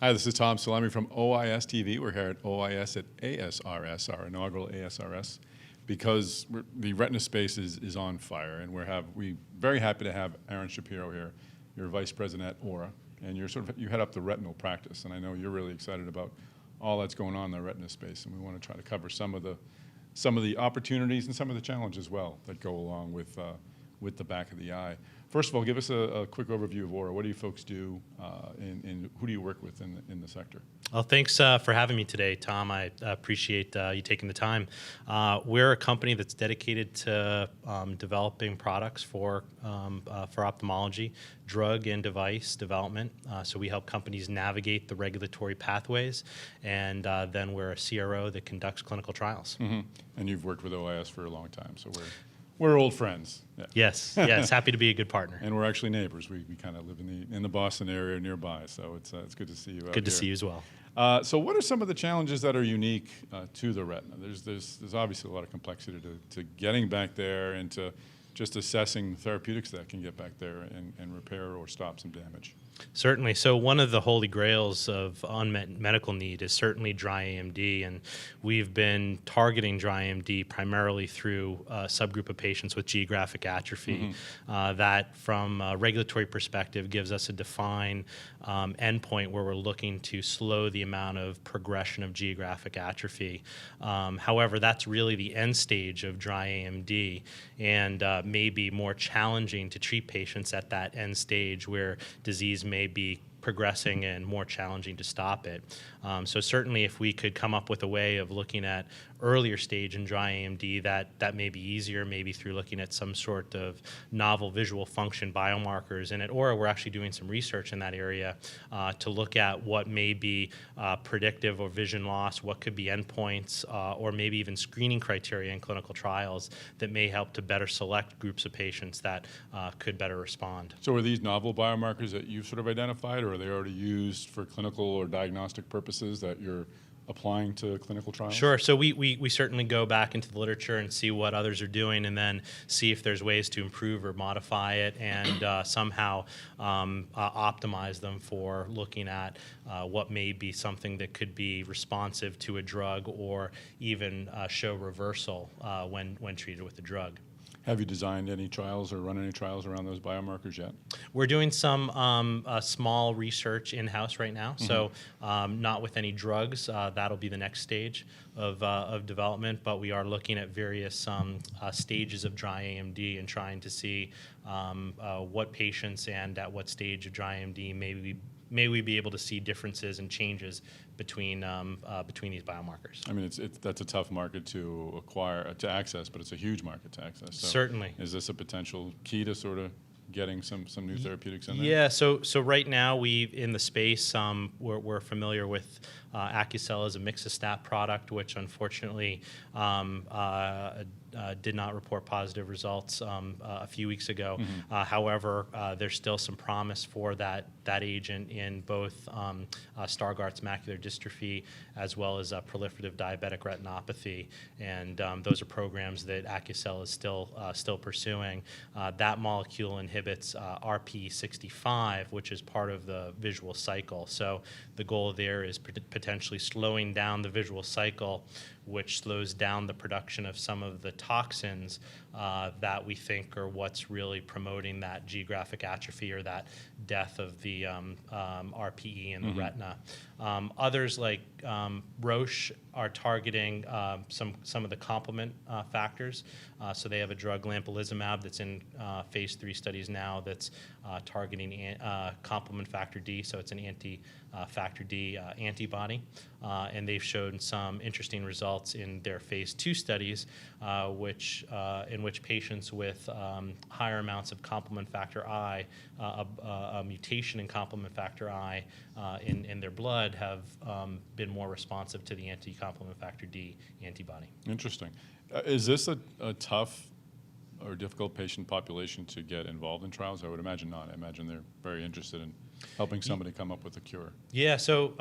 Hi, this is Tom Salemi from OIS TV. We're here at OIS at ASRS, our inaugural ASRS, because the retina space is on fire, and we're very happy to have Aron Shapiro here. You're Vice President at Ora, and you head up the retinal practice, and I know you're really excited about all that's going on in the retina space, and we want to try to cover some of the opportunities and some of the challenges as well that go along with the back of the eye. First of all, give us a quick overview of Ora. What do you folks do, and who do you work with in the sector? Well, thanks for having me today, Tom. I appreciate you taking the time. We're a company that's dedicated to developing products for ophthalmology, drug and device development. So we help companies navigate the regulatory pathways, and then we're a CRO that conducts clinical trials. Mm-hmm. And you've worked with OIS for a long time, so we're old friends. Yeah. Yes, happy to be a good partner. And we're actually neighbors. We kind of live in the Boston area nearby, so it's good to see you out Good to here. see you as well. So what are some of the challenges that are unique to the retina? There's obviously a lot of complexity to getting back there and to just assessing therapeutics that can get back there and repair or stop some damage. Certainly. So one of the holy grails of unmet medical need is certainly dry AMD, and we've been targeting dry AMD primarily through a subgroup of patients with geographic atrophy. That, from a regulatory perspective, gives us a defined endpoint where we're looking to slow the amount of progression of geographic atrophy. However, that's really the end stage of dry AMD, and may be more challenging to treat patients at that end stage where disease may be progressing and more challenging to stop it. So certainly if we could come up with a way of looking at earlier stage in dry AMD, that may be easier, maybe through looking at some sort of novel visual function biomarkers. And at Ora, we're actually doing some research in that area to look at what may be predictive or vision loss, what could be endpoints, or maybe even screening criteria in clinical trials that may help to better select groups of patients that could better respond. So are these novel biomarkers that you've sort of identified, or are they already used for clinical or diagnostic purposes that you're applying to clinical trials? Sure. So we certainly go back into the literature and see what others are doing, and then see if there's ways to improve or modify it, and somehow optimize them for looking at what may be something that could be responsive to a drug, or even show reversal when treated with the drug. Have you designed any trials or run any trials around those biomarkers yet? We're doing some small research in-house right now, so not with any drugs. That'll be the next stage of development, but we are looking at various stages of dry AMD and trying to see what patients and at what stage of dry AMD may we be able to see differences and changes between these biomarkers. I mean, that's a tough market to access, but it's a huge market to access. So certainly. Is this a potential key to sort of getting some new therapeutics in there? Yeah, so right now in the space, we're familiar with Acusel as a mixostat product, which unfortunately did not report positive results a few weeks ago. However, there's still some promise for that agent in both Stargardt's macular dystrophy as well as proliferative diabetic retinopathy, and those are programs that Acusel is still pursuing. That molecule inhibits RPE65, which is part of the visual cycle. So the goal there is potentially slowing down the visual cycle, which slows down the production of some of the toxins that we think are what's really promoting that geographic atrophy or that death of the RPE in the retina. Others like Roche are targeting some of the complement factors. So they have a drug, lampalizumab, that's in phase 3 studies now that's targeting complement factor D, so it's an anti-factor D antibody. And they've shown some interesting results in their phase 2 studies, in which patients with higher amounts of complement factor I, a mutation in complement factor I in their blood, have been more responsive to the anti-complement factor D antibody. Interesting. Is this a tough or difficult patient population to get involved in trials? I would imagine not. I imagine they're very interested in helping somebody come up with a cure? Yeah, so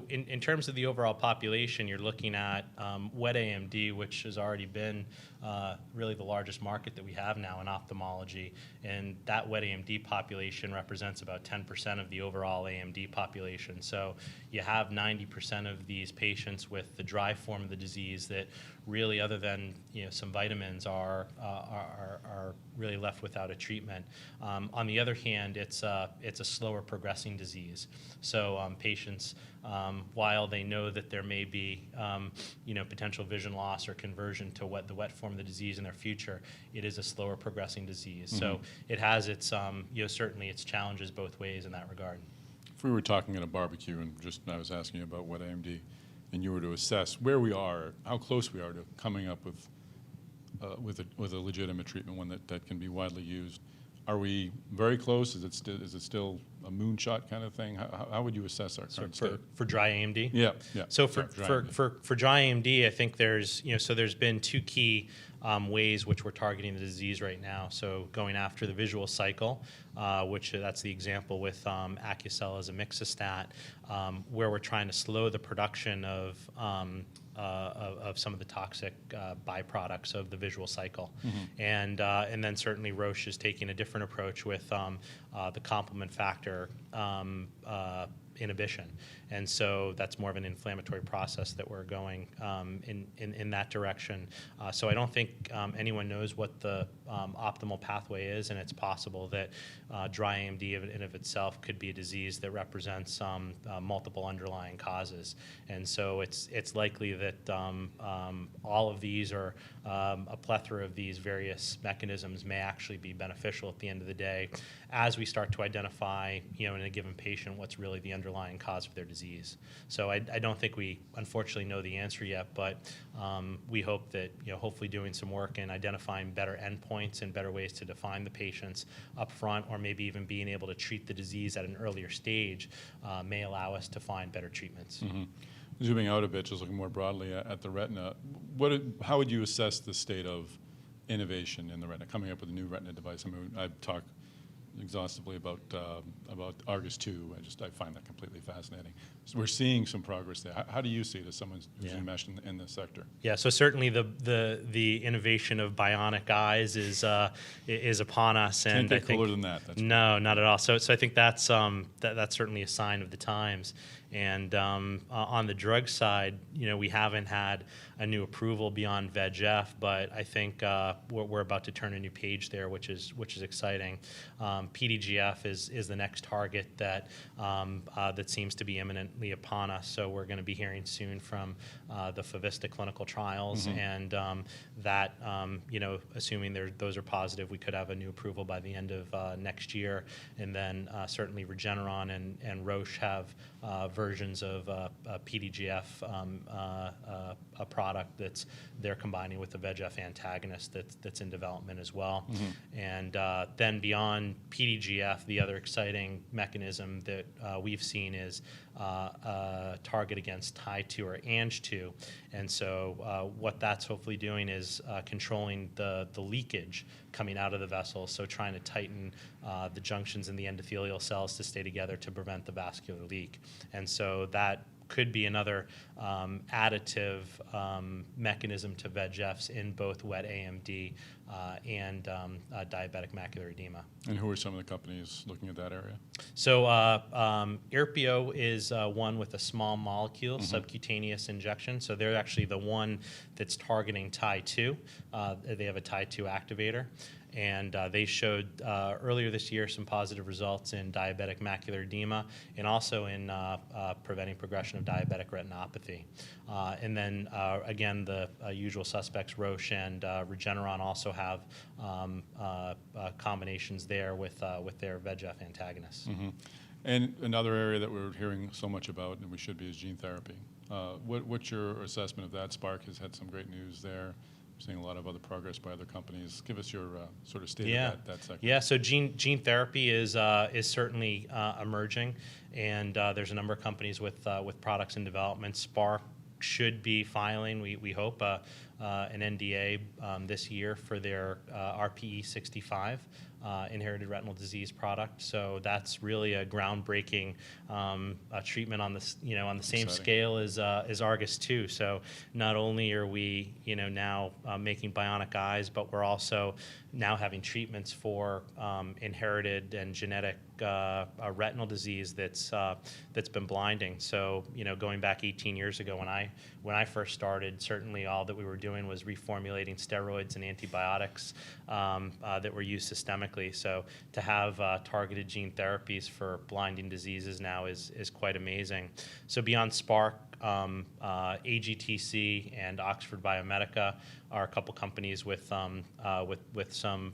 in terms of the overall population, you're looking at wet AMD, which has already been really the largest market that we have now in ophthalmology, and that wet AMD population represents about 10% of the overall AMD population. So you have 90% of these patients with the dry form of the disease that really, other than some vitamins, are really left without a treatment. On the other hand, it's a slower progressing disease. So patients, while they know that there may be potential vision loss or conversion to the wet form of the disease in their future, it is a slower progressing disease. Mm-hmm. So it has its certainly its challenges both ways in that regard. If we were talking at a barbecue and I was asking you about wet AMD, and you were to assess where we are, how close we are to coming up with a legitimate treatment, one that can be widely used, are we very close? Is it still a moonshot kind of thing? How would you assess our current state? For dry AMD? Yeah. So for dry AMD, I think there's been two key ways which we're targeting the disease right now. So going after the visual cycle, which that's the example with Acusel as a mixostat, where we're trying to slow the production of some of the toxic byproducts of the visual cycle. Mm-hmm. And then certainly Roche is taking a different approach with the complement factor inhibition. And so that's more of an inflammatory process that we're going in that direction. So I don't think anyone knows what the optimal pathway is, and it's possible that dry AMD in of itself could be a disease that represents multiple underlying causes. And so it's likely that all of these, or a plethora of these various mechanisms, may actually be beneficial at the end of the day as we start to identify in a given patient what's really the underlying cause of their disease. So I don't think we unfortunately know the answer yet, but we hope that hopefully doing some work in identifying better endpoints and better ways to define the patients up front, or maybe even being able to treat the disease at an earlier stage, may allow us to find better treatments. Mm-hmm. Zooming out a bit, just looking more broadly at the retina, how would you assess the state of innovation in the retina, coming up with a new retina device? I mean, I've talked exhaustively about Argus 2. I find that completely fascinating. So we're seeing some progress there. How do you see it as someone who's enmeshed in the sector? Yeah, so certainly the innovation of bionic eyes is upon us, and can't get cooler than that. No, not at all. So I think that's certainly a sign of the times. And on the drug side, we haven't had a new approval beyond VEGF, but I think we're about to turn a new page there, which is exciting. PDGF is the next target that seems to be imminently upon us. So we're going to be hearing soon from the Favista clinical trials, mm-hmm. and that assuming those are positive, we could have a new approval by the end of next year. And then certainly Regeneron and Roche have versions of PDGF, a product they're combining with the VEGF antagonist that's in development as well. Mm-hmm. And then beyond PDGF, the other exciting mechanism that we've seen is target against Tie2 or Ang2. And so what that's hopefully doing is controlling the leakage coming out of the vessel, so trying to tighten the junctions in the endothelial cells to stay together to prevent the vascular leak. And so that could be another additive mechanism to VEGFs in both wet AMD and diabetic macular edema. And who are some of the companies looking at that area? So Irpio is one with a small molecule, mm-hmm. subcutaneous injection. So they're actually the one that's targeting Tie2. They have a Tie2 activator. And they showed earlier this year some positive results in diabetic macular edema, and also in preventing progression of diabetic retinopathy. And then again, the usual suspects, Roche and Regeneron, also have combinations there with their VEGF antagonists. Mm-hmm. And another area that we're hearing so much about, and we should be, is gene therapy. What's your assessment of that? Spark has had some great news there. Seeing a lot of other progress by other companies. Give us your sort of state of that sector. Yeah, so gene therapy is certainly emerging, and there's a number of companies with products in development. Spark should be filing, we hope, an NDA this year for their RPE 65 inherited retinal disease product. So that's really a groundbreaking treatment on the on the same Exciting. scale as Argus 2. So not only are we now making bionic eyes, but we're also now having treatments for inherited and genetic retinal disease that's been blinding. So going back 18 years ago when I first started, certainly all that we were doing was reformulating steroids and antibiotics that were used systemically. So to have targeted gene therapies for blinding diseases now is quite amazing. So beyond Spark, AGTC and Oxford Biomedica are a couple companies with some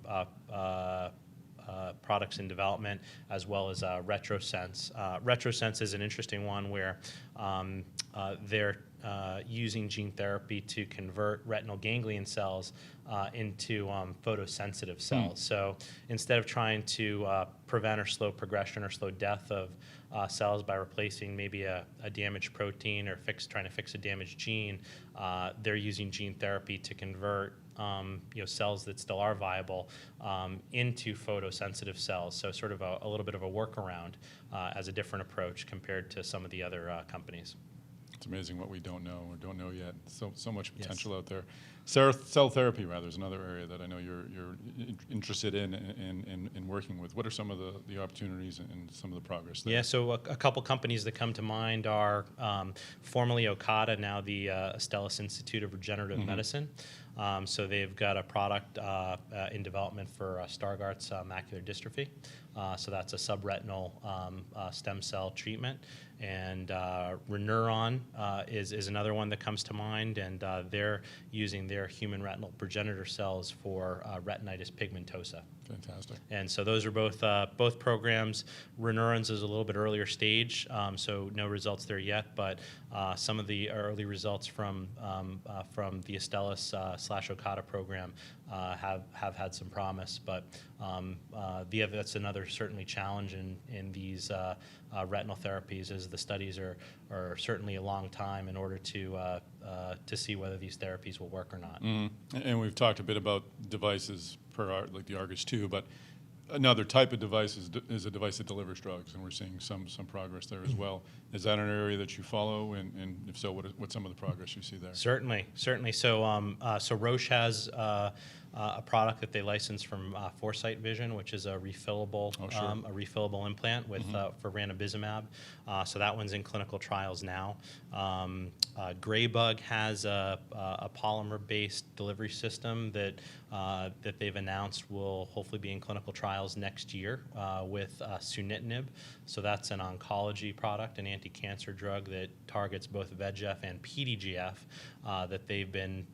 products in development, as well as RetroSense. RetroSense is an interesting one where they're using gene therapy to convert retinal ganglion cells into photosensitive cells. So instead of trying to prevent or slow progression or slow death of cells by replacing maybe a damaged protein or trying to fix a damaged gene, they're using gene therapy to convert cells that still are viable into photosensitive cells. So sort of a little bit of a workaround as a different approach compared to some of the other companies. It's amazing what we don't know or don't know yet. So much potential out there. Cell therapy, rather, is another area that I know you're interested in working with. What are some of the opportunities and some of the progress there? Yeah, so a couple companies that come to mind are formerly Okada, now the Astellas Institute of Regenerative Medicine. So they've got a product in development for Stargardt's macular dystrophy. So that's a subretinal stem cell treatment. And Renuron is another one that comes to mind, and they're using their human retinal progenitor cells for retinitis pigmentosa. Fantastic. And so those are both programs. Renuron's is a little bit earlier stage, so no results there yet. But some of the early results from the Astellas / Okada program have had some promise. But that's another certainly challenge in these retinal therapies, as the studies are certainly a long time in order to see whether these therapies will work or not. And we've talked a bit about devices like the Argus 2, but another type of device is a device that delivers drugs, and we're seeing some progress there as well. Is that an area that you follow, and if so, what's some of the progress you see there? Certainly. So Roche has a product that they licensed from Foresight Vision, which is a refillable implant with for ranibizumab. So that one's in clinical trials now. Graybug has a polymer-based delivery system that they've announced will hopefully be in clinical trials next year with sunitinib. So that's an oncology product, an anti-cancer drug that targets both VEGF and PDGF that they've been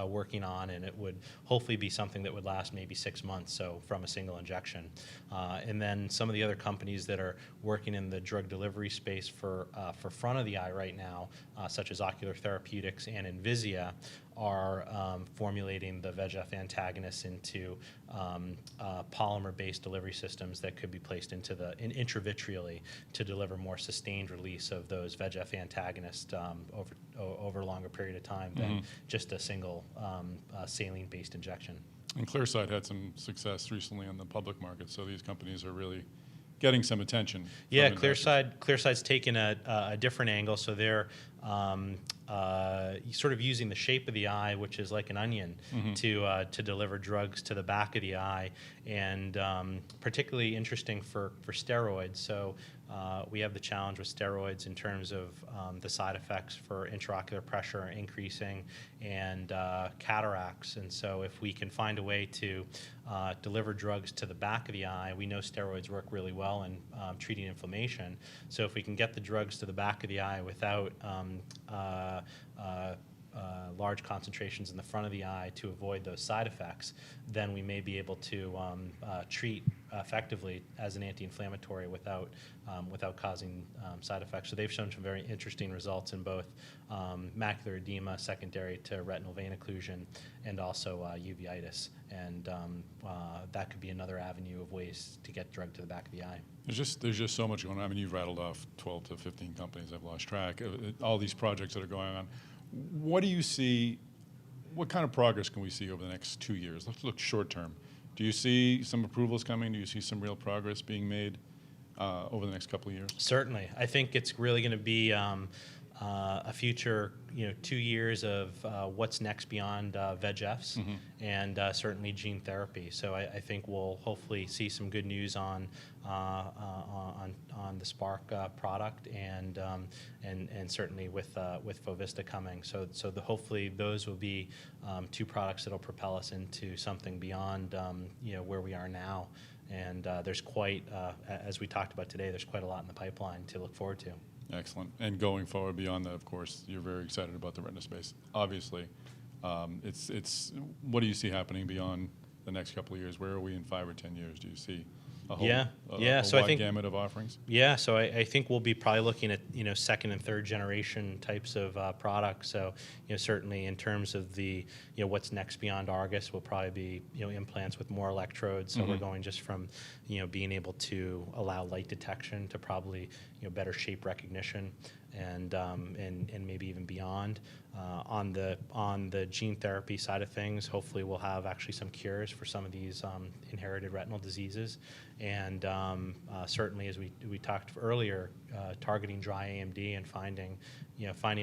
working on, and it would hopefully be something that would last maybe 6 months, so from a single injection. And then some of the other companies that are working in the drug delivery space for front of the eye right now, such as Ocular Therapeutics and Envisia, are formulating the VEGF antagonists into polymer-based delivery systems that could be placed intravitreally to deliver more sustained release of those VEGF antagonists over a longer period of time than just a single saline-based injection. And Clearside had some success recently on the public market, so these companies are really getting some attention. Yeah, Clearside's taken a different angle, so they're sort of using the shape of the eye, which is like an onion, to deliver drugs to the back of the eye, and particularly interesting for steroids. So we have the challenge with steroids in terms of the side effects for intraocular pressure increasing and cataracts. And so if we can find a way to deliver drugs to the back of the eye, we know steroids work really well in treating inflammation. So if we can get the drugs to the back of the eye without large concentrations in the front of the eye to avoid those side effects, then we may be able to treat effectively as an anti-inflammatory without causing side effects. So they've shown some very interesting results in both macular edema secondary to retinal vein occlusion and also uveitis. And that could be another avenue of ways to get drug to the back of the eye. There's just so much going on. I mean, you've rattled off 12 to 15 companies. I've lost track. All these projects that are going on. What do you see what kind of progress can we see over the next 2 years? Let's look short term. Do you see some approvals coming? Do you see some real progress being made over the next couple of years? Certainly. I think it's really going to be a future, 2 years of what's next beyond VEGFs and certainly gene therapy. So I think we'll hopefully see some good news on the Spark product and certainly with Fovista coming. So hopefully those will be 2 products that'll propel us into something beyond where we are now. And there's quite, as we talked about today, there's quite a lot in the pipeline to look forward to. Excellent. And going forward beyond that, of course, you're very excited about the retina space. Obviously, it's what do you see happening beyond the next couple of years? Where are we in 5 or 10 years? Do you see a whole So wide gamut of offerings? Yeah, so I think we'll be probably looking at second and third generation types of products. So certainly in terms of the what's next beyond Argus will probably be implants with more electrodes. So we're going just from being able to allow light detection to probably better shape recognition and maybe even beyond. On the gene therapy side of things, hopefully we'll have actually some cures for some of these inherited retinal diseases, and certainly as we talked earlier, targeting dry AMD and finding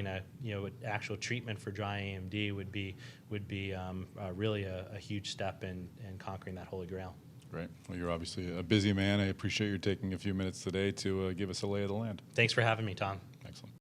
an actual treatment for dry AMD would be really a huge step in conquering that holy grail. Great. Well, you're obviously a busy man. I appreciate you taking a few minutes today to give us a lay of the land. Thanks for having me, Tom. Excellent.